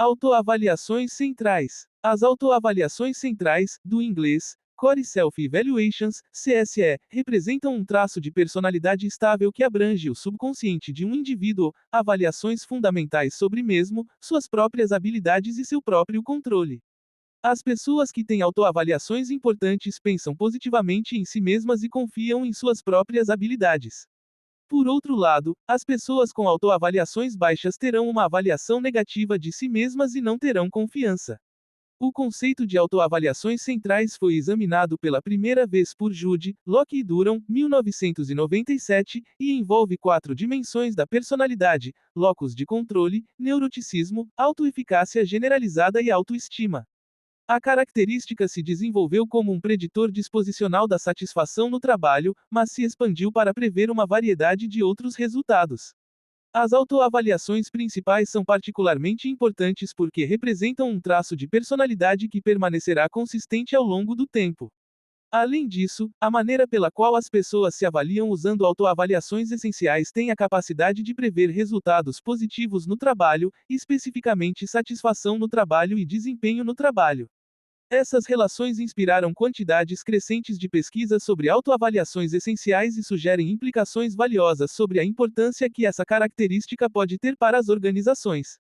Autoavaliações centrais. As autoavaliações centrais, do inglês, Core Self-Evaluations, CSE, representam um traço de personalidade estável que abrange o subconsciente de um indivíduo, avaliações fundamentais sobre mesmo, suas próprias habilidades e seu próprio controle. As pessoas que têm autoavaliações importantes pensam positivamente em si mesmas e confiam em suas próprias habilidades. Por outro lado, as pessoas com autoavaliações baixas terão uma avaliação negativa de si mesmas e não terão confiança. O conceito de autoavaliações centrais foi examinado pela primeira vez por Jude, Locke e Durham, 1997, e envolve 4 dimensões da personalidade: locus de controle, neuroticismo, autoeficácia generalizada e autoestima. A característica se desenvolveu como um preditor disposicional da satisfação no trabalho, mas se expandiu para prever uma variedade de outros resultados. As autoavaliações principais são particularmente importantes porque representam um traço de personalidade que permanecerá consistente ao longo do tempo. Além disso, a maneira pela qual as pessoas se avaliam usando autoavaliações essenciais tem a capacidade de prever resultados positivos no trabalho, especificamente satisfação no trabalho e desempenho no trabalho. Essas relações inspiraram quantidades crescentes de pesquisas sobre autoavaliações essenciais e sugerem implicações valiosas sobre a importância que essa característica pode ter para as organizações.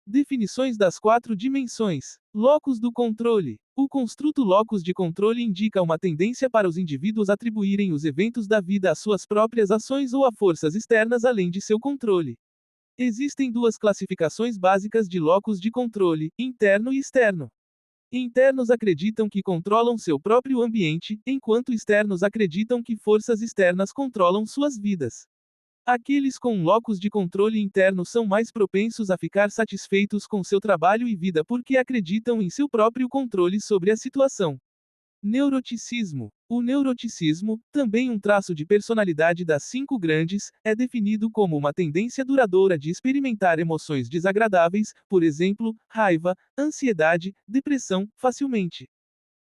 Definições das 4 dimensões. Locus do controle. O construto locus de controle indica uma tendência para os indivíduos atribuírem os eventos da vida às suas próprias ações ou a forças externas além de seu controle. Existem 2 classificações básicas de locus de controle: interno e externo. Internos acreditam que controlam seu próprio ambiente, enquanto externos acreditam que forças externas controlam suas vidas. Aqueles com um locus de controle interno são mais propensos a ficar satisfeitos com seu trabalho e vida porque acreditam em seu próprio controle sobre a situação. Neuroticismo. O neuroticismo, também um traço de personalidade das 5 grandes, é definido como uma tendência duradoura de experimentar emoções desagradáveis, por exemplo, raiva, ansiedade, depressão, facilmente.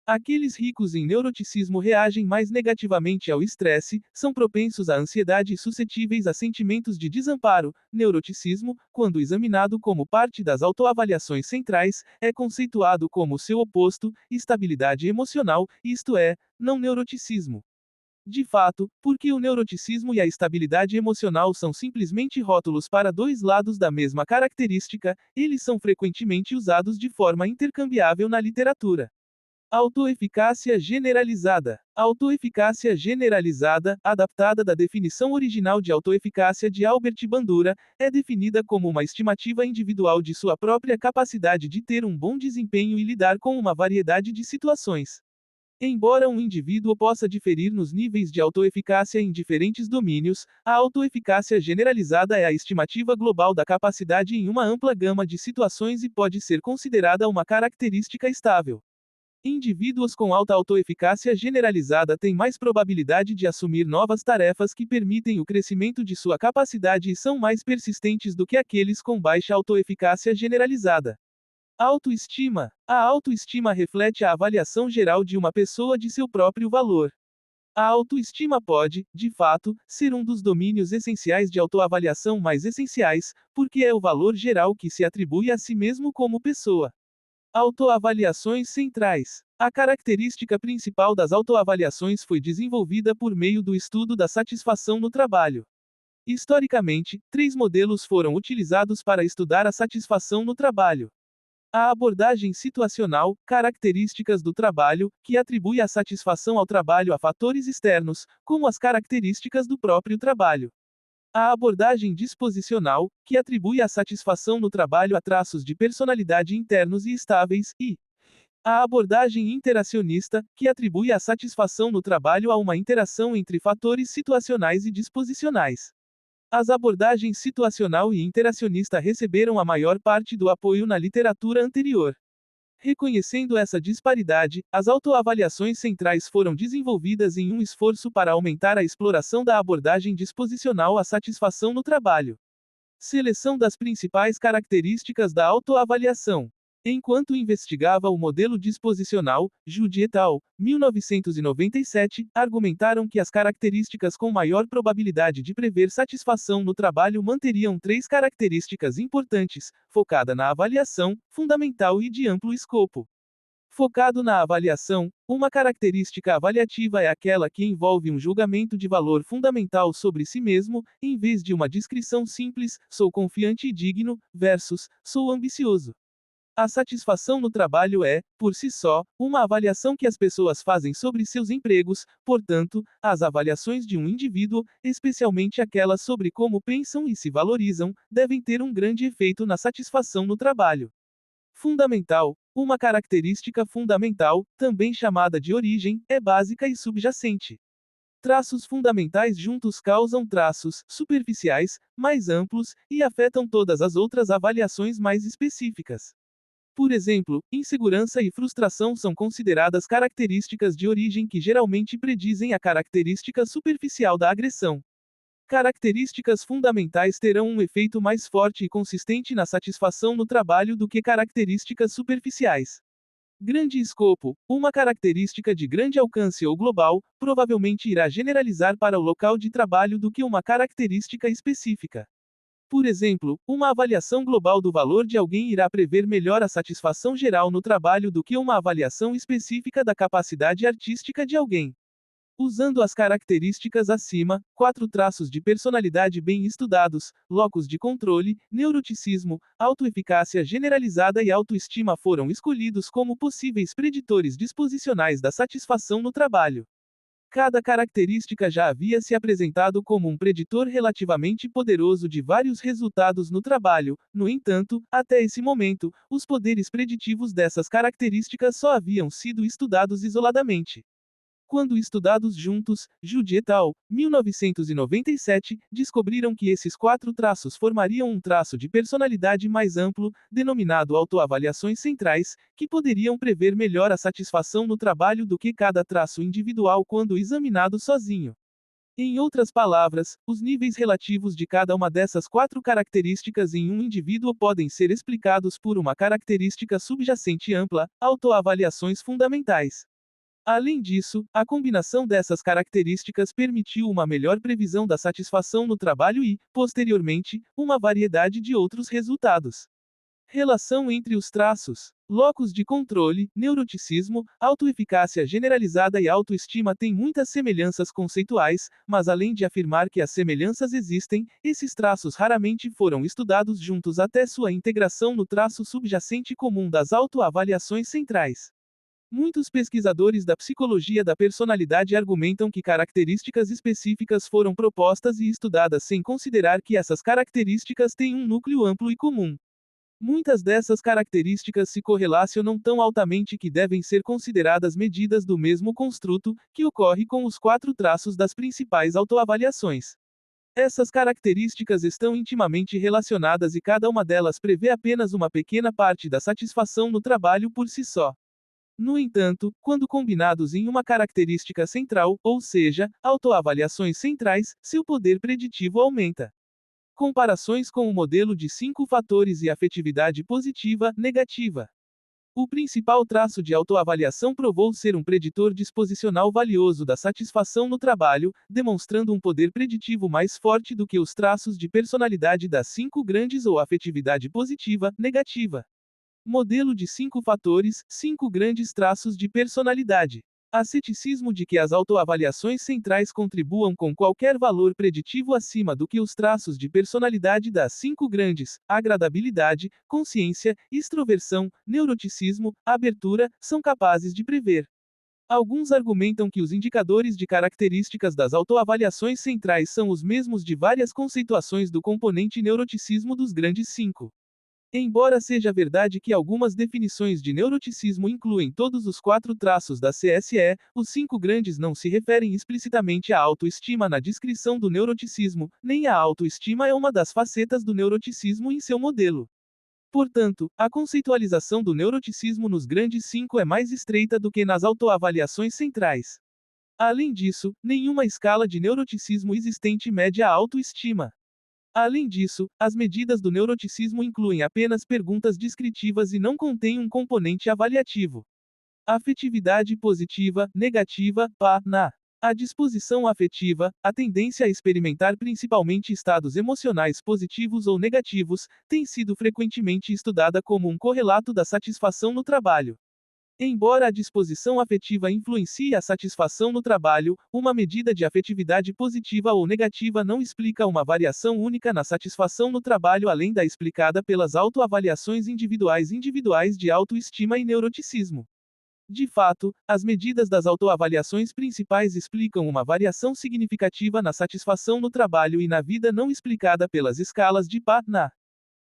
Aqueles ricos em neuroticismo reagem mais negativamente ao estresse, são propensos à ansiedade e suscetíveis a sentimentos de desamparo. Neuroticismo, quando examinado como parte das autoavaliações centrais, é conceituado como seu oposto, estabilidade emocional, isto é, não neuroticismo. De fato, porque o neuroticismo e a estabilidade emocional são simplesmente rótulos para 2 lados da mesma característica, eles são frequentemente usados de forma intercambiável na literatura. Autoeficácia generalizada. Autoeficácia generalizada, adaptada da definição original de autoeficácia de Albert Bandura, é definida como uma estimativa individual de sua própria capacidade de ter um bom desempenho e lidar com uma variedade de situações. Embora um indivíduo possa diferir nos níveis de autoeficácia em diferentes domínios, a autoeficácia generalizada é a estimativa global da capacidade em uma ampla gama de situações e pode ser considerada uma característica estável. Indivíduos com alta autoeficácia generalizada têm mais probabilidade de assumir novas tarefas que permitem o crescimento de sua capacidade e são mais persistentes do que aqueles com baixa autoeficácia generalizada. Autoestima. A autoestima reflete a avaliação geral de uma pessoa de seu próprio valor. A autoestima pode, de fato, ser um dos domínios essenciais de autoavaliação mais essenciais, porque é o valor geral que se atribui a si mesmo como pessoa. Autoavaliações centrais. A característica principal das autoavaliações foi desenvolvida por meio do estudo da satisfação no trabalho. Historicamente, 3 modelos foram utilizados para estudar a satisfação no trabalho. A abordagem situacional, características do trabalho, que atribui a satisfação ao trabalho a fatores externos, como as características do próprio trabalho. A abordagem disposicional, que atribui a satisfação no trabalho a traços de personalidade internos e estáveis, e a abordagem interacionista, que atribui a satisfação no trabalho a uma interação entre fatores situacionais e disposicionais. As abordagens situacional e interacionista receberam a maior parte do apoio na literatura anterior. Reconhecendo essa disparidade, as autoavaliações centrais foram desenvolvidas em um esforço para aumentar a exploração da abordagem disposicional à satisfação no trabalho. Seleção das principais características da autoavaliação. Enquanto investigava o modelo disposicional, Judy et al., 1997, argumentaram que as características com maior probabilidade de prever satisfação no trabalho manteriam três características importantes, focada na avaliação, fundamental e de amplo escopo. Focado na avaliação, uma característica avaliativa é aquela que envolve um julgamento de valor fundamental sobre si mesmo, em vez de uma descrição simples, sou confiante e digno, versus, sou ambicioso. A satisfação no trabalho é, por si só, uma avaliação que as pessoas fazem sobre seus empregos, portanto, as avaliações de um indivíduo, especialmente aquelas sobre como pensam e se valorizam, devem ter um grande efeito na satisfação no trabalho. Fundamental. Uma característica fundamental, também chamada de origem, é básica e subjacente. Traços fundamentais juntos causam traços superficiais, mais amplos, e afetam todas as outras avaliações mais específicas. Por exemplo, insegurança e frustração são consideradas características de origem que geralmente predizem a característica superficial da agressão. Características fundamentais terão um efeito mais forte e consistente na satisfação no trabalho do que características superficiais. Grande escopo. Uma característica de grande alcance ou global, provavelmente irá generalizar para o local de trabalho do que uma característica específica. Por exemplo, uma avaliação global do valor de alguém irá prever melhor a satisfação geral no trabalho do que uma avaliação específica da capacidade artística de alguém. Usando as características acima, 4 traços de personalidade bem estudados, locus de controle, neuroticismo, autoeficácia generalizada e autoestima foram escolhidos como possíveis preditores disposicionais da satisfação no trabalho. Cada característica já havia se apresentado como um preditor relativamente poderoso de vários resultados no trabalho, no entanto, até esse momento, os poderes preditivos dessas características só haviam sido estudados isoladamente. Quando estudados juntos, Judy et al., 1997, descobriram que esses 4 traços formariam um traço de personalidade mais amplo, denominado autoavaliações centrais, que poderiam prever melhor a satisfação no trabalho do que cada traço individual quando examinado sozinho. Em outras palavras, os níveis relativos de cada uma dessas 4 características em um indivíduo podem ser explicados por uma característica subjacente ampla, autoavaliações fundamentais. Além disso, a combinação dessas características permitiu uma melhor previsão da satisfação no trabalho e, posteriormente, uma variedade de outros resultados. Relação entre os traços. Locus de controle, neuroticismo, autoeficácia generalizada e autoestima têm muitas semelhanças conceituais, mas além de afirmar que as semelhanças existem, esses traços raramente foram estudados juntos até sua integração no traço subjacente comum das autoavaliações centrais. Muitos pesquisadores da psicologia da personalidade argumentam que características específicas foram propostas e estudadas sem considerar que essas características têm um núcleo amplo e comum. Muitas dessas características se correlacionam tão altamente que devem ser consideradas medidas do mesmo construto, que ocorre com os 4 traços das principais autoavaliações. Essas características estão intimamente relacionadas e cada uma delas prevê apenas uma pequena parte da satisfação no trabalho por si só. No entanto, quando combinados em uma característica central, ou seja, autoavaliações centrais, seu poder preditivo aumenta. Comparações com o modelo de 5 fatores e afetividade positiva, negativa. O principal traço de autoavaliação provou ser um preditor disposicional valioso da satisfação no trabalho, demonstrando um poder preditivo mais forte do que os traços de personalidade das 5 grandes ou afetividade positiva, negativa. Modelo de 5 fatores, 5 grandes traços de personalidade. Há ceticismo de que as autoavaliações centrais contribuam com qualquer valor preditivo acima do que os traços de personalidade das 5 grandes, agradabilidade, consciência, extroversão, neuroticismo, abertura, são capazes de prever. Alguns argumentam que os indicadores de características das autoavaliações centrais são os mesmos de várias conceituações do componente neuroticismo dos grandes 5. Embora seja verdade que algumas definições de neuroticismo incluem todos os 4 traços da CSE, os 5 grandes não se referem explicitamente à autoestima na descrição do neuroticismo, nem a autoestima é uma das facetas do neuroticismo em seu modelo. Portanto, a conceitualização do neuroticismo nos grandes 5 é mais estreita do que nas autoavaliações centrais. Além disso, nenhuma escala de neuroticismo existente mede a autoestima. Além disso, as medidas do neuroticismo incluem apenas perguntas descritivas e não contêm um componente avaliativo. Afetividade positiva, negativa, PA-NA. A disposição afetiva, a tendência a experimentar principalmente estados emocionais positivos ou negativos, tem sido frequentemente estudada como um correlato da satisfação no trabalho. Embora a disposição afetiva influencie a satisfação no trabalho, uma medida de afetividade positiva ou negativa não explica uma variação única na satisfação no trabalho além da explicada pelas autoavaliações individuais de autoestima e neuroticismo. De fato, as medidas das autoavaliações principais explicam uma variação significativa na satisfação no trabalho e na vida não explicada pelas escalas de PA-NA.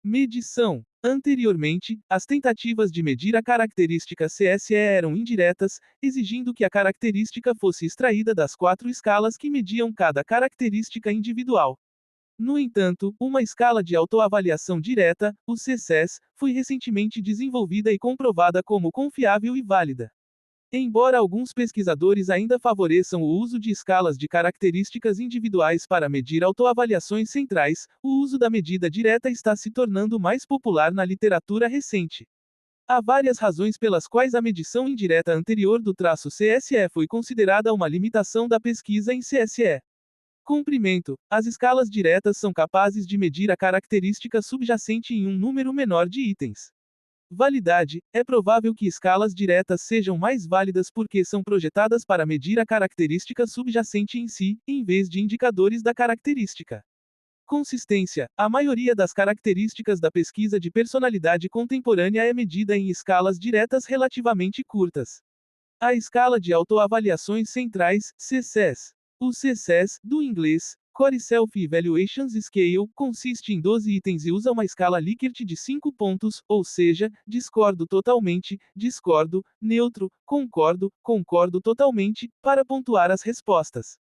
Medição. Anteriormente, as tentativas de medir a característica CSE eram indiretas, exigindo que a característica fosse extraída das 4 escalas que mediam cada característica individual. No entanto, uma escala de autoavaliação direta, o CSES, foi recentemente desenvolvida e comprovada como confiável e válida. Embora alguns pesquisadores ainda favoreçam o uso de escalas de características individuais para medir autoavaliações centrais, o uso da medida direta está se tornando mais popular na literatura recente. Há várias razões pelas quais a medição indireta anterior do traço CSE foi considerada uma limitação da pesquisa em CSE. Comprimento. As escalas diretas são capazes de medir a característica subjacente em um número menor de itens. Validade. É provável que escalas diretas sejam mais válidas porque são projetadas para medir a característica subjacente em si, em vez de indicadores da característica. Consistência. A maioria das características da pesquisa de personalidade contemporânea é medida em escalas diretas relativamente curtas. A escala de autoavaliações centrais, CSES. O CSES, do inglês, Core Self Evaluations Scale, consiste em 12 itens e usa uma escala Likert de 5 pontos, ou seja, discordo totalmente, discordo, neutro, concordo, concordo totalmente, para pontuar as respostas.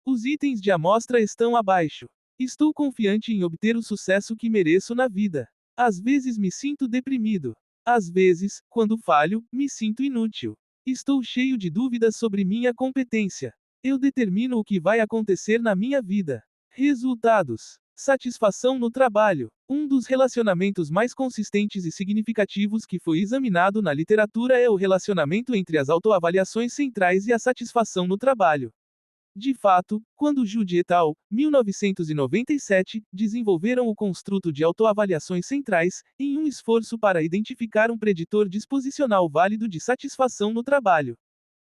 Os itens de amostra estão abaixo. Estou confiante em obter o sucesso que mereço na vida. Às vezes me sinto deprimido. Às vezes, quando falho, me sinto inútil. Estou cheio de dúvidas sobre minha competência. Eu determino o que vai acontecer na minha vida. Resultados. Satisfação no trabalho. Um dos relacionamentos mais consistentes e significativos que foi examinado na literatura é o relacionamento entre as autoavaliações centrais e a satisfação no trabalho. De fato, quando Jude et al., 1997, desenvolveram o construto de autoavaliações centrais, em um esforço para identificar um preditor disposicional válido de satisfação no trabalho.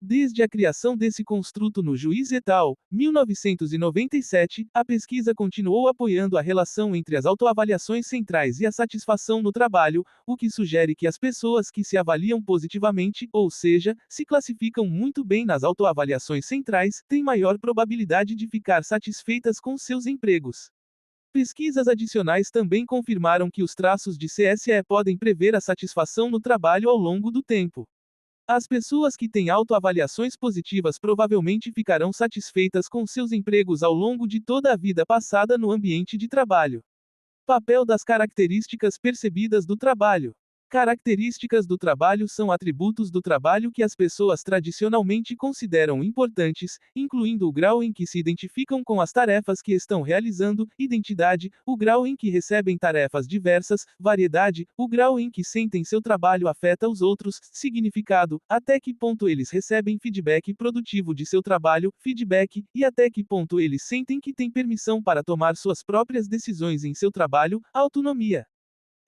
Desde a criação desse construto no Juiz et al., 1997, a pesquisa continuou apoiando a relação entre as autoavaliações centrais e a satisfação no trabalho, o que sugere que as pessoas que se avaliam positivamente, ou seja, se classificam muito bem nas autoavaliações centrais, têm maior probabilidade de ficar satisfeitas com seus empregos. Pesquisas adicionais também confirmaram que os traços de CSE podem prever a satisfação no trabalho ao longo do tempo. As pessoas que têm autoavaliações positivas provavelmente ficarão satisfeitas com seus empregos ao longo de toda a vida passada no ambiente de trabalho. Papel das características percebidas do trabalho. Características do trabalho são atributos do trabalho que as pessoas tradicionalmente consideram importantes, incluindo o grau em que se identificam com as tarefas que estão realizando, identidade, o grau em que recebem tarefas diversas, variedade, o grau em que sentem seu trabalho afeta os outros, significado, até que ponto eles recebem feedback produtivo de seu trabalho, feedback, e até que ponto eles sentem que têm permissão para tomar suas próprias decisões em seu trabalho, autonomia.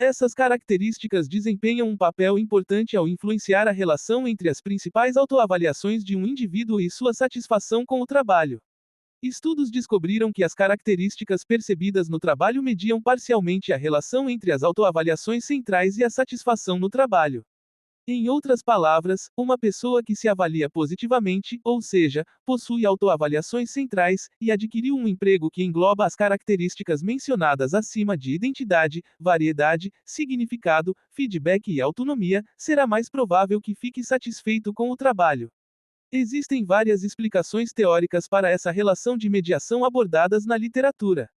Essas características desempenham um papel importante ao influenciar a relação entre as principais autoavaliações de um indivíduo e sua satisfação com o trabalho. Estudos descobriram que as características percebidas no trabalho mediam parcialmente a relação entre as autoavaliações centrais e a satisfação no trabalho. Em outras palavras, uma pessoa que se avalia positivamente, ou seja, possui autoavaliações centrais, e adquiriu um emprego que engloba as características mencionadas acima de identidade, variedade, significado, feedback e autonomia, será mais provável que fique satisfeito com o trabalho. Existem várias explicações teóricas para essa relação de mediação abordadas na literatura.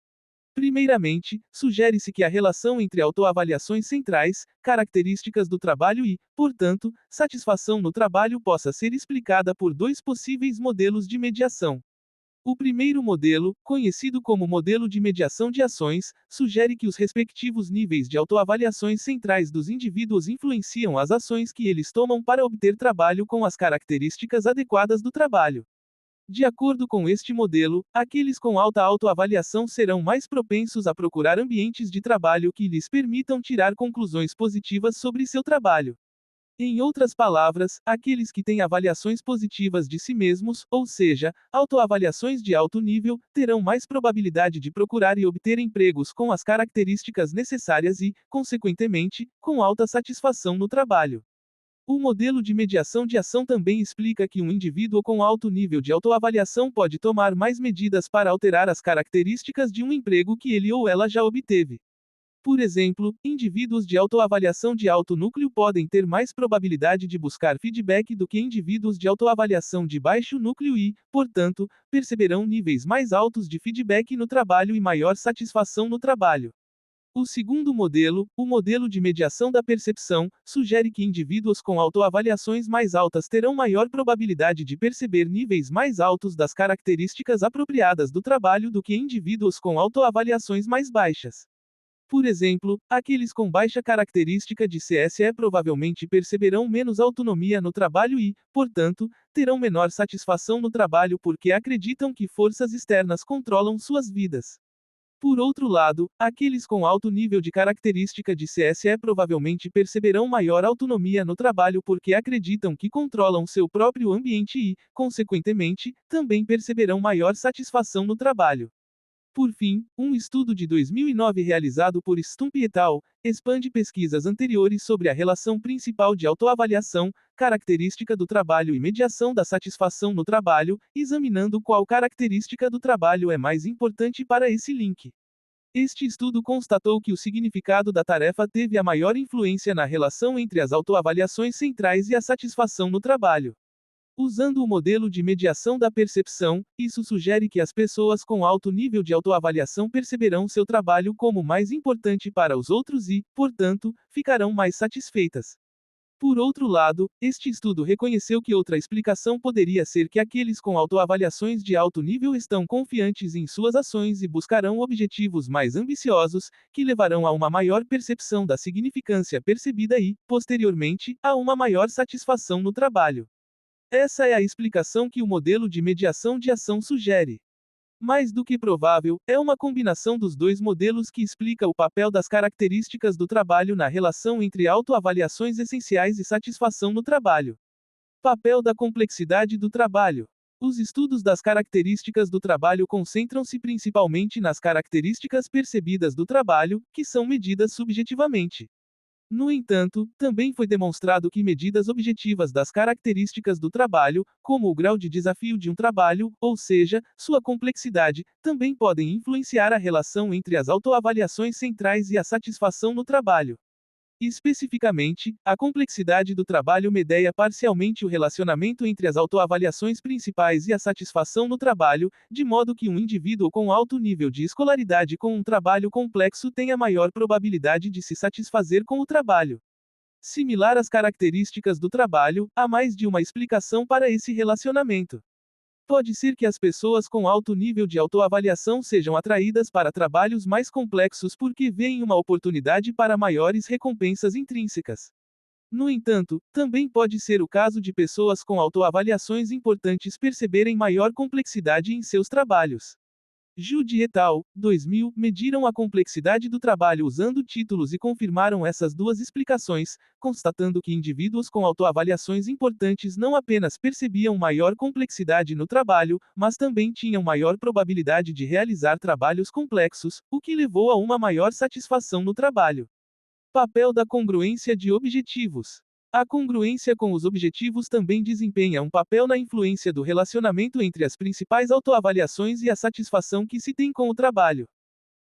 Primeiramente, sugere-se que a relação entre autoavaliações centrais, características do trabalho e, portanto, satisfação no trabalho possa ser explicada por dois possíveis modelos de mediação. O primeiro modelo, conhecido como modelo de mediação de ações, sugere que os respectivos níveis de autoavaliações centrais dos indivíduos influenciam as ações que eles tomam para obter trabalho com as características adequadas do trabalho. De acordo com este modelo, aqueles com alta autoavaliação serão mais propensos a procurar ambientes de trabalho que lhes permitam tirar conclusões positivas sobre seu trabalho. Em outras palavras, aqueles que têm avaliações positivas de si mesmos, ou seja, autoavaliações de alto nível, terão mais probabilidade de procurar e obter empregos com as características necessárias e, consequentemente, com alta satisfação no trabalho. O modelo de mediação de ação também explica que um indivíduo com alto nível de autoavaliação pode tomar mais medidas para alterar as características de um emprego que ele ou ela já obteve. Por exemplo, indivíduos de autoavaliação de alto núcleo podem ter mais probabilidade de buscar feedback do que indivíduos de autoavaliação de baixo núcleo e, portanto, perceberão níveis mais altos de feedback no trabalho e maior satisfação no trabalho. O segundo modelo, o modelo de mediação da percepção, sugere que indivíduos com autoavaliações mais altas terão maior probabilidade de perceber níveis mais altos das características apropriadas do trabalho do que indivíduos com autoavaliações mais baixas. Por exemplo, aqueles com baixa característica de CSE provavelmente perceberão menos autonomia no trabalho e, portanto, terão menor satisfação no trabalho porque acreditam que forças externas controlam suas vidas. Por outro lado, aqueles com alto nível de característica de CSE provavelmente perceberão maior autonomia no trabalho porque acreditam que controlam seu próprio ambiente e, consequentemente, também perceberão maior satisfação no trabalho. Por fim, um estudo de 2009 realizado por Stump et al. Expande pesquisas anteriores sobre a relação principal de autoavaliação, característica do trabalho e mediação da satisfação no trabalho, examinando qual característica do trabalho é mais importante para esse link. Este estudo constatou que o significado da tarefa teve a maior influência na relação entre as autoavaliações centrais e a satisfação no trabalho. Usando o modelo de mediação da percepção, isso sugere que as pessoas com alto nível de autoavaliação perceberão seu trabalho como mais importante para os outros e, portanto, ficarão mais satisfeitas. Por outro lado, este estudo reconheceu que outra explicação poderia ser que aqueles com autoavaliações de alto nível estão confiantes em suas ações e buscarão objetivos mais ambiciosos, que levarão a uma maior percepção da significância percebida e, posteriormente, a uma maior satisfação no trabalho. Essa é a explicação que o modelo de mediação de ação sugere. Mais do que provável, é uma combinação dos dois modelos que explica o papel das características do trabalho na relação entre autoavaliações essenciais e satisfação no trabalho. Papel da complexidade do trabalho. Os estudos das características do trabalho concentram-se principalmente nas características percebidas do trabalho, que são medidas subjetivamente. No entanto, também foi demonstrado que medidas objetivas das características do trabalho, como o grau de desafio de um trabalho, ou seja, sua complexidade, também podem influenciar a relação entre as autoavaliações centrais e a satisfação no trabalho. Especificamente, a complexidade do trabalho medeia parcialmente o relacionamento entre as autoavaliações principais e a satisfação no trabalho, de modo que um indivíduo com alto nível de escolaridade com um trabalho complexo tenha maior probabilidade de se satisfazer com o trabalho. Similar às características do trabalho, há mais de uma explicação para esse relacionamento. Pode ser que as pessoas com alto nível de autoavaliação sejam atraídas para trabalhos mais complexos porque veem uma oportunidade para maiores recompensas intrínsecas. No entanto, também pode ser o caso de pessoas com autoavaliações importantes perceberem maior complexidade em seus trabalhos. Jude et al., 2000, mediram a complexidade do trabalho usando títulos e confirmaram essas duas explicações, constatando que indivíduos com autoavaliações importantes não apenas percebiam maior complexidade no trabalho, mas também tinham maior probabilidade de realizar trabalhos complexos, o que levou a uma maior satisfação no trabalho. Papel da congruência de objetivos. A congruência com os objetivos também desempenha um papel na influência do relacionamento entre as principais autoavaliações e a satisfação que se tem com o trabalho.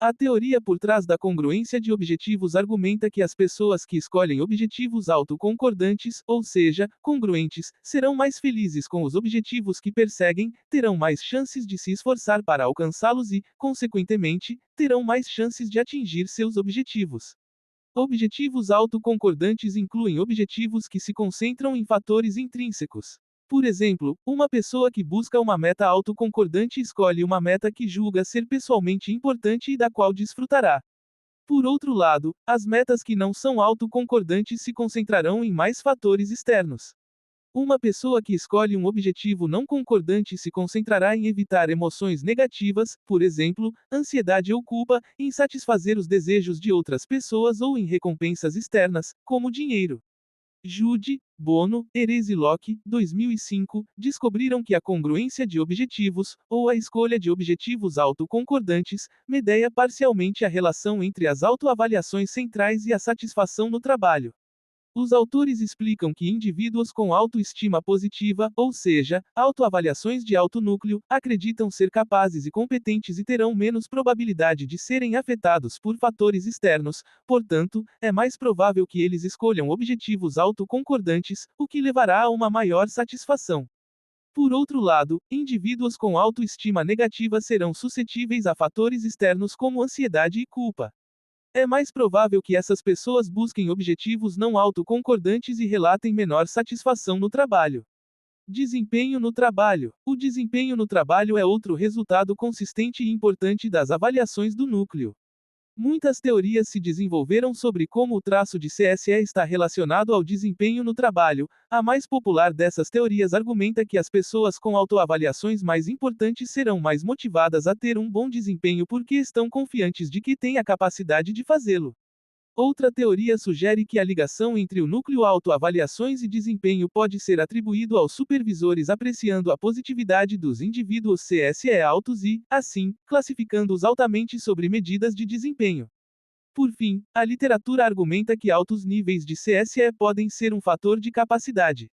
A teoria por trás da congruência de objetivos argumenta que as pessoas que escolhem objetivos autoconcordantes, ou seja, congruentes, serão mais felizes com os objetivos que perseguem, terão mais chances de se esforçar para alcançá-los e, consequentemente, terão mais chances de atingir seus objetivos. Objetivos autoconcordantes incluem objetivos que se concentram em fatores intrínsecos. Por exemplo, uma pessoa que busca uma meta autoconcordante escolhe uma meta que julga ser pessoalmente importante e da qual desfrutará. Por outro lado, as metas que não são autoconcordantes se concentrarão em mais fatores externos. Uma pessoa que escolhe um objetivo não concordante se concentrará em evitar emoções negativas, por exemplo, ansiedade ou culpa, em satisfazer os desejos de outras pessoas ou em recompensas externas, como dinheiro. Jude, Bono, Erez e Locke, 2005, descobriram que a congruência de objetivos, ou a escolha de objetivos autoconcordantes, medeia parcialmente a relação entre as autoavaliações centrais e a satisfação no trabalho. Os autores explicam que indivíduos com autoestima positiva, ou seja, autoavaliações de alto núcleo, acreditam ser capazes e competentes e terão menos probabilidade de serem afetados por fatores externos, portanto, é mais provável que eles escolham objetivos autoconcordantes, o que levará a uma maior satisfação. Por outro lado, indivíduos com autoestima negativa serão suscetíveis a fatores externos como ansiedade e culpa. É mais provável que essas pessoas busquem objetivos não autoconcordantes e relatem menor satisfação no trabalho. Desempenho no trabalho. O desempenho no trabalho é outro resultado consistente e importante das avaliações do núcleo. Muitas teorias se desenvolveram sobre como o traço de CSE está relacionado ao desempenho no trabalho. A mais popular dessas teorias argumenta que as pessoas com autoavaliações mais importantes serão mais motivadas a ter um bom desempenho porque estão confiantes de que têm a capacidade de fazê-lo. Outra teoria sugere que a ligação entre o núcleo autoavaliações e desempenho pode ser atribuído aos supervisores apreciando a positividade dos indivíduos CSE altos e, assim, classificando-os altamente sobre medidas de desempenho. Por fim, a literatura argumenta que altos níveis de CSE podem ser um fator de capacidade.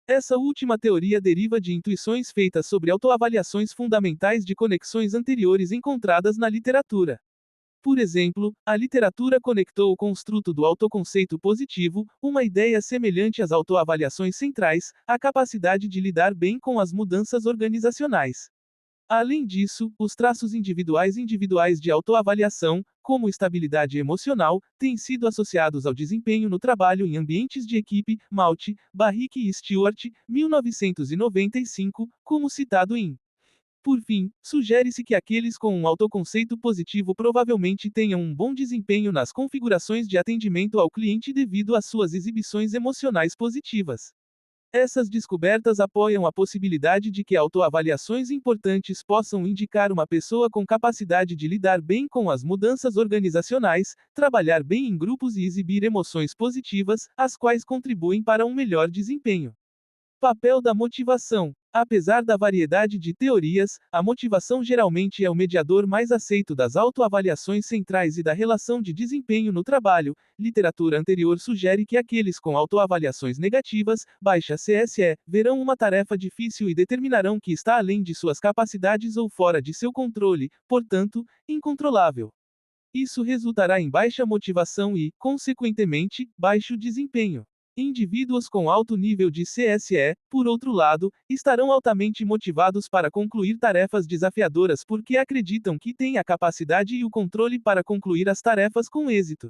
Essa última teoria deriva de intuições feitas sobre autoavaliações fundamentais de conexões anteriores encontradas na literatura. Por exemplo, a literatura conectou o construto do autoconceito positivo, uma ideia semelhante às autoavaliações centrais, à capacidade de lidar bem com as mudanças organizacionais. Além disso, os traços individuais de autoavaliação, como estabilidade emocional, têm sido associados ao desempenho no trabalho em ambientes de equipe, Malte, Barrick e Stewart, 1995, como citado em. Por fim, sugere-se que aqueles com um autoconceito positivo provavelmente tenham um bom desempenho nas configurações de atendimento ao cliente devido às suas exibições emocionais positivas. Essas descobertas apoiam a possibilidade de que autoavaliações importantes possam indicar uma pessoa com capacidade de lidar bem com as mudanças organizacionais, trabalhar bem em grupos e exibir emoções positivas, as quais contribuem para um melhor desempenho. Papel da motivação. Apesar da variedade de teorias, a motivação geralmente é o mediador mais aceito das autoavaliações centrais e da relação de desempenho no trabalho. Literatura anterior sugere que aqueles com autoavaliações negativas, baixa CSE, verão uma tarefa difícil e determinarão que está além de suas capacidades ou fora de seu controle, portanto, incontrolável. Isso resultará em baixa motivação e, consequentemente, baixo desempenho. Indivíduos com alto nível de CSE, por outro lado, estarão altamente motivados para concluir tarefas desafiadoras porque acreditam que têm a capacidade e o controle para concluir as tarefas com êxito.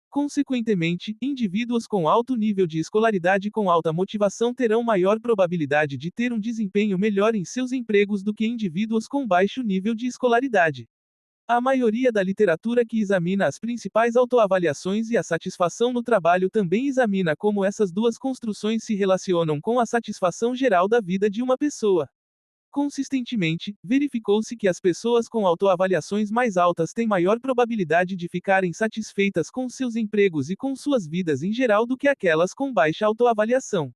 Consequentemente, indivíduos com alto nível de escolaridade com alta motivação terão maior probabilidade de ter um desempenho melhor em seus empregos do que indivíduos com baixo nível de escolaridade. A maioria da literatura que examina as principais autoavaliações e a satisfação no trabalho também examina como essas duas construções se relacionam com a satisfação geral da vida de uma pessoa. Consistentemente, verificou-se que as pessoas com autoavaliações mais altas têm maior probabilidade de ficarem satisfeitas com seus empregos e com suas vidas em geral do que aquelas com baixa autoavaliação.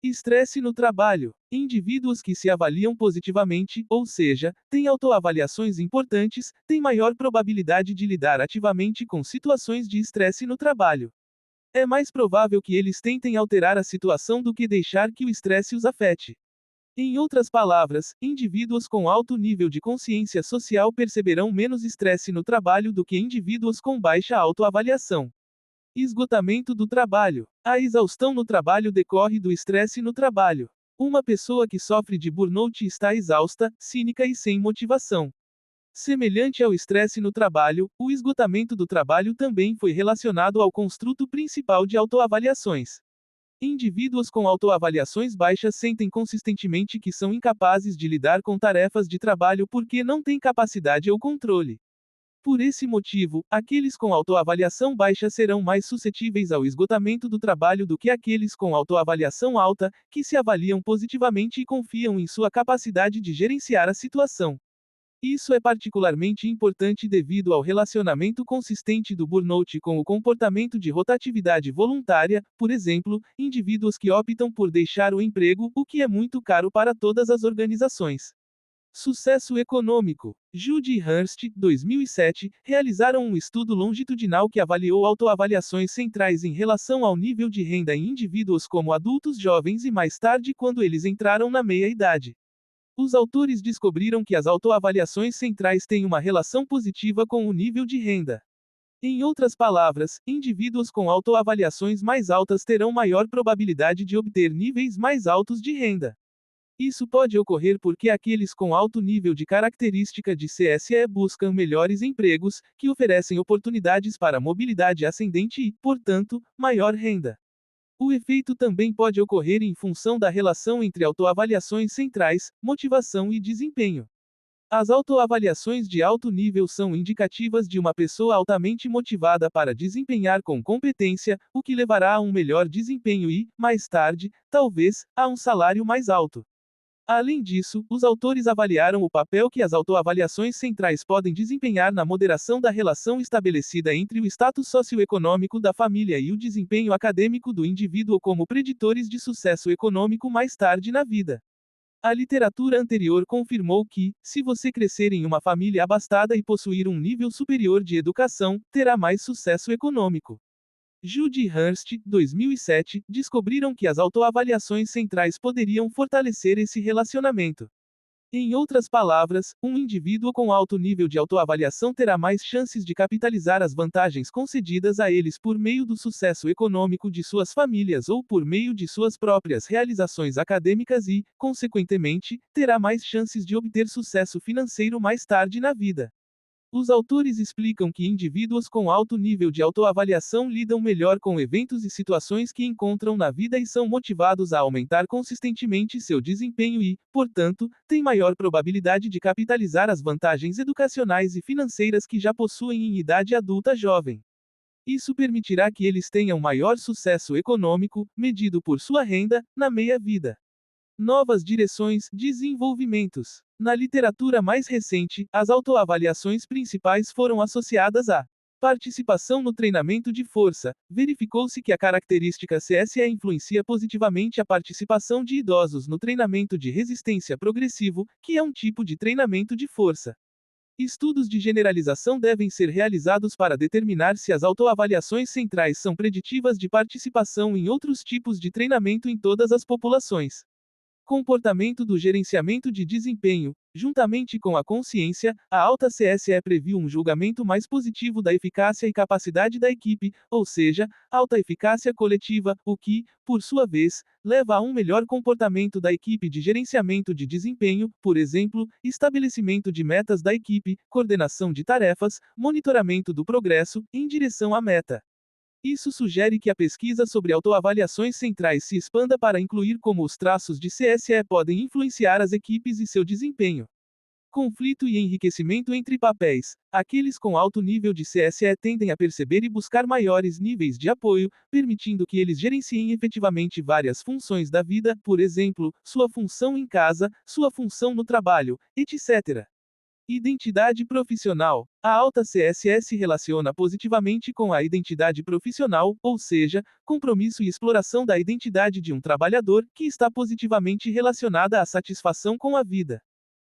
Estresse no trabalho. Indivíduos que se avaliam positivamente, ou seja, têm autoavaliações importantes, têm maior probabilidade de lidar ativamente com situações de estresse no trabalho. É mais provável que eles tentem alterar a situação do que deixar que o estresse os afete. Em outras palavras, indivíduos com alto nível de consciência social perceberão menos estresse no trabalho do que indivíduos com baixa autoavaliação. Esgotamento do trabalho. A exaustão no trabalho decorre do estresse no trabalho. Uma pessoa que sofre de burnout está exausta, cínica e sem motivação. Semelhante ao estresse no trabalho, o esgotamento do trabalho também foi relacionado ao construto principal de autoavaliações. Indivíduos com autoavaliações baixas sentem consistentemente que são incapazes de lidar com tarefas de trabalho porque não têm capacidade ou controle. Por esse motivo, aqueles com autoavaliação baixa serão mais suscetíveis ao esgotamento do trabalho do que aqueles com autoavaliação alta, que se avaliam positivamente e confiam em sua capacidade de gerenciar a situação. Isso é particularmente importante devido ao relacionamento consistente do burnout com o comportamento de rotatividade voluntária, por exemplo, indivíduos que optam por deixar o emprego, o que é muito caro para todas as organizações. Sucesso econômico. Jude e Hurst, 2007, realizaram um estudo longitudinal que avaliou autoavaliações centrais em relação ao nível de renda em indivíduos como adultos jovens e mais tarde quando eles entraram na meia-idade. Os autores descobriram que as autoavaliações centrais têm uma relação positiva com o nível de renda. Em outras palavras, indivíduos com autoavaliações mais altas terão maior probabilidade de obter níveis mais altos de renda. Isso pode ocorrer porque aqueles com alto nível de característica de CSE buscam melhores empregos, que oferecem oportunidades para mobilidade ascendente e, portanto, maior renda. O efeito também pode ocorrer em função da relação entre autoavaliações centrais, motivação e desempenho. As autoavaliações de alto nível são indicativas de uma pessoa altamente motivada para desempenhar com competência, o que levará a um melhor desempenho e, mais tarde, talvez, a um salário mais alto. Além disso, os autores avaliaram o papel que as autoavaliações centrais podem desempenhar na moderação da relação estabelecida entre o status socioeconômico da família e o desempenho acadêmico do indivíduo como preditores de sucesso econômico mais tarde na vida. A literatura anterior confirmou que, se você crescer em uma família abastada e possuir um nível superior de educação, terá mais sucesso econômico. Jude e Hurst, 2007, descobriram que as autoavaliações centrais poderiam fortalecer esse relacionamento. Em outras palavras, um indivíduo com alto nível de autoavaliação terá mais chances de capitalizar as vantagens concedidas a eles por meio do sucesso econômico de suas famílias ou por meio de suas próprias realizações acadêmicas e, consequentemente, terá mais chances de obter sucesso financeiro mais tarde na vida. Os autores explicam que indivíduos com alto nível de autoavaliação lidam melhor com eventos e situações que encontram na vida e são motivados a aumentar consistentemente seu desempenho e, portanto, têm maior probabilidade de capitalizar as vantagens educacionais e financeiras que já possuem em idade adulta jovem. Isso permitirá que eles tenham maior sucesso econômico, medido por sua renda, na meia-vida. Novas direções, desenvolvimentos. Na literatura mais recente, as autoavaliações principais foram associadas à participação no treinamento de força. Verificou-se que a característica CSE influencia positivamente a participação de idosos no treinamento de resistência progressivo, que é um tipo de treinamento de força. Estudos de generalização devem ser realizados para determinar se as autoavaliações centrais são preditivas de participação em outros tipos de treinamento em todas as populações. Comportamento do gerenciamento de desempenho. Juntamente com a consciência, a alta CSE previu um julgamento mais positivo da eficácia e capacidade da equipe, ou seja, alta eficácia coletiva, o que, por sua vez, leva a um melhor comportamento da equipe de gerenciamento de desempenho, por exemplo, estabelecimento de metas da equipe, coordenação de tarefas, monitoramento do progresso, em direção à meta. Isso sugere que a pesquisa sobre autoavaliações centrais se expanda para incluir como os traços de CSE podem influenciar as equipes e seu desempenho. Conflito e enriquecimento entre papéis. Aqueles com alto nível de CSE tendem a perceber e buscar maiores níveis de apoio, permitindo que eles gerenciem efetivamente várias funções da vida, por exemplo, sua função em casa, sua função no trabalho, etc. Identidade profissional. A alta CSE se relaciona positivamente com a identidade profissional, ou seja, compromisso e exploração da identidade de um trabalhador, que está positivamente relacionada à satisfação com a vida.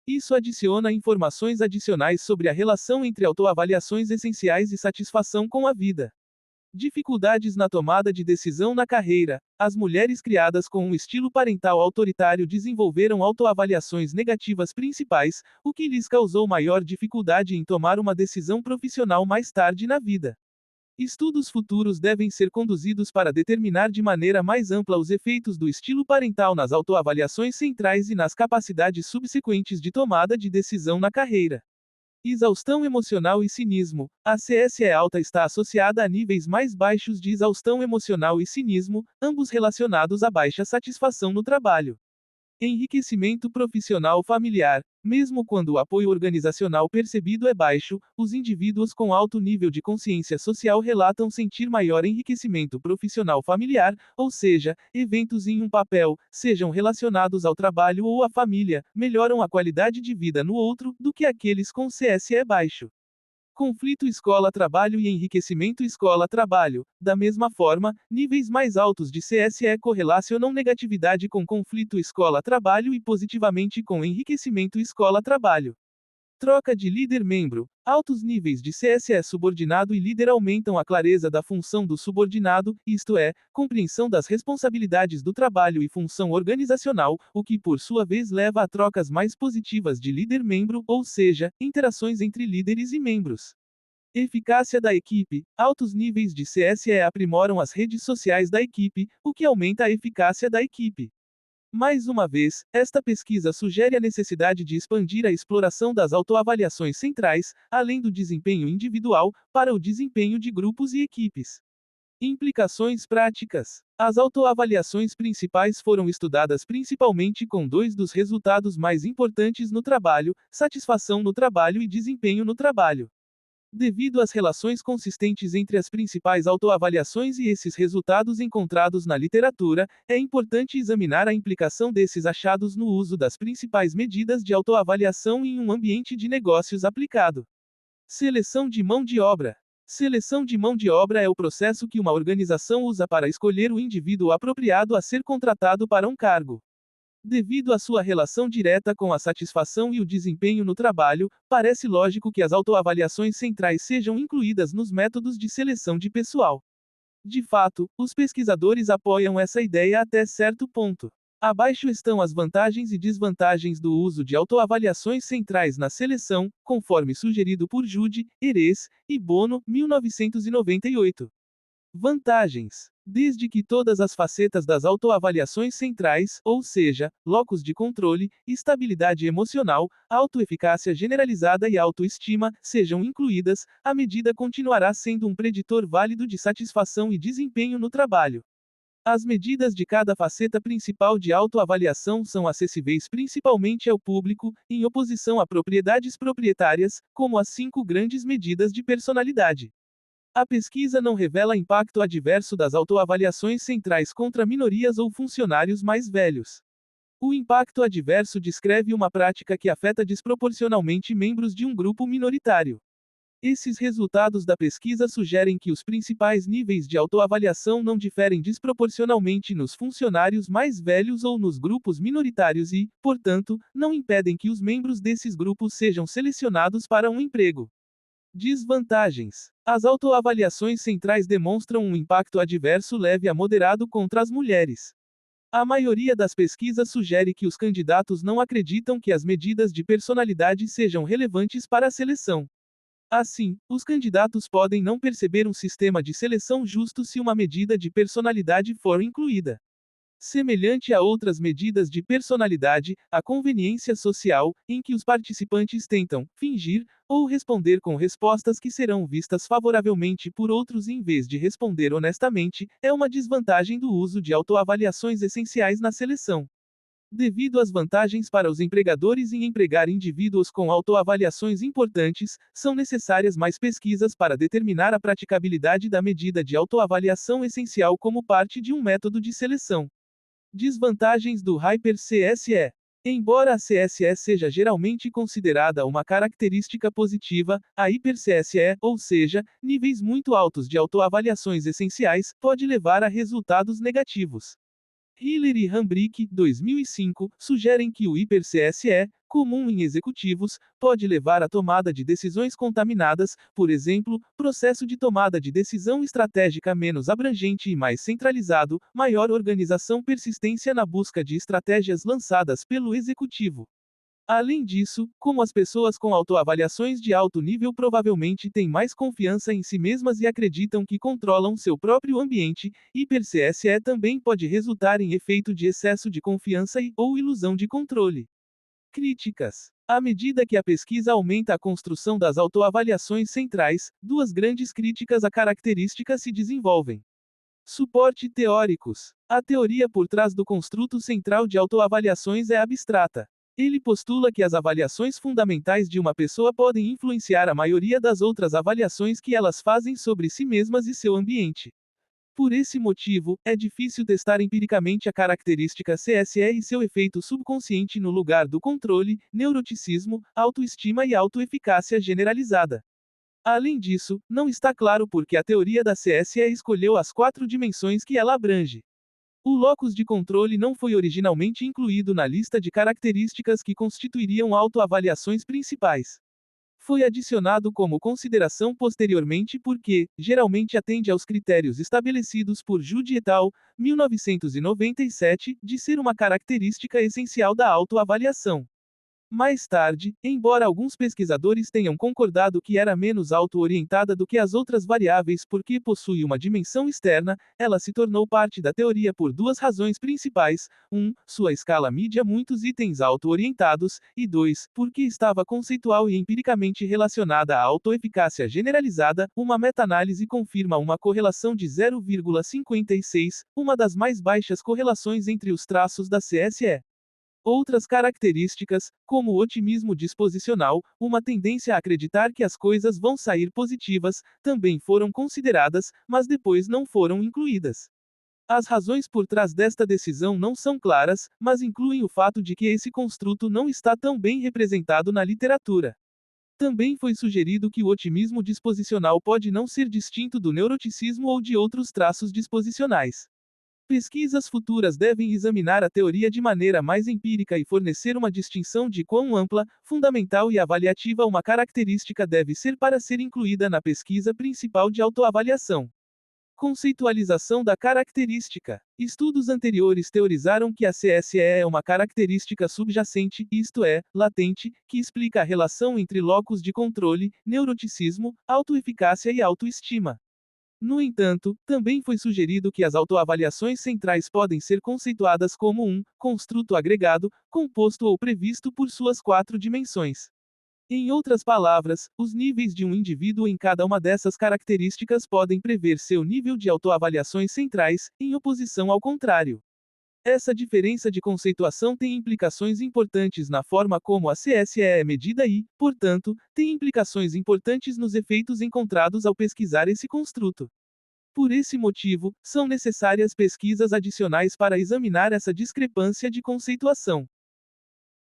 Isso adiciona informações adicionais sobre a relação entre autoavaliações essenciais e satisfação com a vida. Dificuldades na tomada de decisão na carreira. As mulheres criadas com um estilo parental autoritário desenvolveram autoavaliações negativas principais, o que lhes causou maior dificuldade em tomar uma decisão profissional mais tarde na vida. Estudos futuros devem ser conduzidos para determinar de maneira mais ampla os efeitos do estilo parental nas autoavaliações centrais e nas capacidades subsequentes de tomada de decisão na carreira. Exaustão emocional e cinismo. A CSE alta está associada a níveis mais baixos de exaustão emocional e cinismo, ambos relacionados a baixa satisfação no trabalho. Enriquecimento profissional familiar. Mesmo quando o apoio organizacional percebido é baixo, os indivíduos com alto nível de consciência social relatam sentir maior enriquecimento profissional familiar, ou seja, eventos em um papel, sejam relacionados ao trabalho ou à família, melhoram a qualidade de vida no outro, do que aqueles com CSE baixo. Conflito escola-trabalho e enriquecimento escola-trabalho. Da mesma forma, níveis mais altos de CSE correlacionam negatividade com conflito escola-trabalho e positivamente com enriquecimento escola-trabalho. Troca de líder-membro. Altos níveis de CSE subordinado e líder aumentam a clareza da função do subordinado, isto é, compreensão das responsabilidades do trabalho e função organizacional, o que por sua vez leva a trocas mais positivas de líder-membro, ou seja, interações entre líderes e membros. Eficácia da equipe. Altos níveis de CSE aprimoram as redes sociais da equipe, o que aumenta a eficácia da equipe. Mais uma vez, esta pesquisa sugere a necessidade de expandir a exploração das autoavaliações centrais, além do desempenho individual, para o desempenho de grupos e equipes. Implicações práticas. As autoavaliações principais foram estudadas principalmente com dois dos resultados mais importantes no trabalho: satisfação no trabalho e desempenho no trabalho. Devido às relações consistentes entre as principais autoavaliações e esses resultados encontrados na literatura, é importante examinar a implicação desses achados no uso das principais medidas de autoavaliação em um ambiente de negócios aplicado. Seleção de mão de obra. Seleção de mão de obra é o processo que uma organização usa para escolher o indivíduo apropriado a ser contratado para um cargo. Devido à sua relação direta com a satisfação e o desempenho no trabalho, parece lógico que as autoavaliações centrais sejam incluídas nos métodos de seleção de pessoal. De fato, os pesquisadores apoiam essa ideia até certo ponto. Abaixo estão as vantagens e desvantagens do uso de autoavaliações centrais na seleção, conforme sugerido por Jude, Erez e Bono, 1998. Vantagens. Desde que todas as facetas das autoavaliações centrais, ou seja, locus de controle, estabilidade emocional, autoeficácia generalizada e autoestima, sejam incluídas, a medida continuará sendo um preditor válido de satisfação e desempenho no trabalho. As medidas de cada faceta principal de autoavaliação são acessíveis principalmente ao público, em oposição a propriedades proprietárias, como as 5 grandes medidas de personalidade. A pesquisa não revela impacto adverso das autoavaliações centrais contra minorias ou funcionários mais velhos. O impacto adverso descreve uma prática que afeta desproporcionalmente membros de um grupo minoritário. Esses resultados da pesquisa sugerem que os principais níveis de autoavaliação não diferem desproporcionalmente nos funcionários mais velhos ou nos grupos minoritários e, portanto, não impedem que os membros desses grupos sejam selecionados para um emprego. Desvantagens. As autoavaliações centrais demonstram um impacto adverso leve a moderado contra as mulheres. A maioria das pesquisas sugere que os candidatos não acreditam que as medidas de personalidade sejam relevantes para a seleção. Assim, os candidatos podem não perceber um sistema de seleção justo se uma medida de personalidade for incluída. Semelhante a outras medidas de personalidade, a conveniência social, em que os participantes tentam fingir ou responder com respostas que serão vistas favoravelmente por outros em vez de responder honestamente, é uma desvantagem do uso de autoavaliações essenciais na seleção. Devido às vantagens para os empregadores em empregar indivíduos com autoavaliações importantes, são necessárias mais pesquisas para determinar a praticabilidade da medida de autoavaliação essencial como parte de um método de seleção. Desvantagens do Hyper-CSE. Embora a CSE seja geralmente considerada uma característica positiva, a Hiper-CSE, ou seja, níveis muito altos de autoavaliações essenciais, pode levar a resultados negativos. Hiller e Hambrick, 2005, sugerem que o Hiper-CSE, comum em executivos, pode levar à tomada de decisões contaminadas, por exemplo, processo de tomada de decisão estratégica menos abrangente e mais centralizado, maior organização, persistência na busca de estratégias lançadas pelo executivo. Além disso, como as pessoas com autoavaliações de alto nível provavelmente têm mais confiança em si mesmas e acreditam que controlam seu próprio ambiente, Hiper-CSE também pode resultar em efeito de excesso de confiança e/ou ilusão de controle. Críticas. À medida que a pesquisa aumenta a construção das autoavaliações centrais, duas grandes críticas à característica se desenvolvem. Suporte teóricos. A teoria por trás do construto central de autoavaliações é abstrata. Ele postula que as avaliações fundamentais de uma pessoa podem influenciar a maioria das outras avaliações que elas fazem sobre si mesmas e seu ambiente. Por esse motivo, é difícil testar empiricamente a característica CSE e seu efeito subconsciente no lugar do controle, neuroticismo, autoestima e autoeficácia generalizada. Além disso, não está claro por que a teoria da CSE escolheu as 4 dimensões que ela abrange. O locus de controle não foi originalmente incluído na lista de características que constituiriam autoavaliações principais. Foi adicionado como consideração posteriormente porque, geralmente atende aos critérios estabelecidos por Jude et al., 1997, de ser uma característica essencial da autoavaliação. Mais tarde, embora alguns pesquisadores tenham concordado que era menos auto-orientada do que as outras variáveis porque possui uma dimensão externa, ela se tornou parte da teoria por duas razões principais: 1. Sua escala media muitos itens auto-orientados, e 2. Porque estava conceitual e empiricamente relacionada à autoeficácia generalizada. Uma meta-análise confirma uma correlação de 0,56, uma das mais baixas correlações entre os traços da CSE. Outras características, como o otimismo disposicional, uma tendência a acreditar que as coisas vão sair positivas, também foram consideradas, mas depois não foram incluídas. As razões por trás desta decisão não são claras, mas incluem o fato de que esse construto não está tão bem representado na literatura. Também foi sugerido que o otimismo disposicional pode não ser distinto do neuroticismo ou de outros traços disposicionais. Pesquisas futuras devem examinar a teoria de maneira mais empírica e fornecer uma distinção de quão ampla, fundamental e avaliativa uma característica deve ser para ser incluída na pesquisa principal de autoavaliação. Conceitualização da característica. Estudos anteriores teorizaram que a CSE é uma característica subjacente, isto é, latente, que explica a relação entre locus de controle, neuroticismo, autoeficácia e autoestima. No entanto, também foi sugerido que as autoavaliações centrais podem ser conceituadas como um construto agregado, composto ou previsto por suas 4 dimensões. Em outras palavras, os níveis de um indivíduo em cada uma dessas características podem prever seu nível de autoavaliações centrais, em oposição ao contrário. Essa diferença de conceituação tem implicações importantes na forma como a CSE é medida e, portanto, tem implicações importantes nos efeitos encontrados ao pesquisar esse construto. Por esse motivo, são necessárias pesquisas adicionais para examinar essa discrepância de conceituação.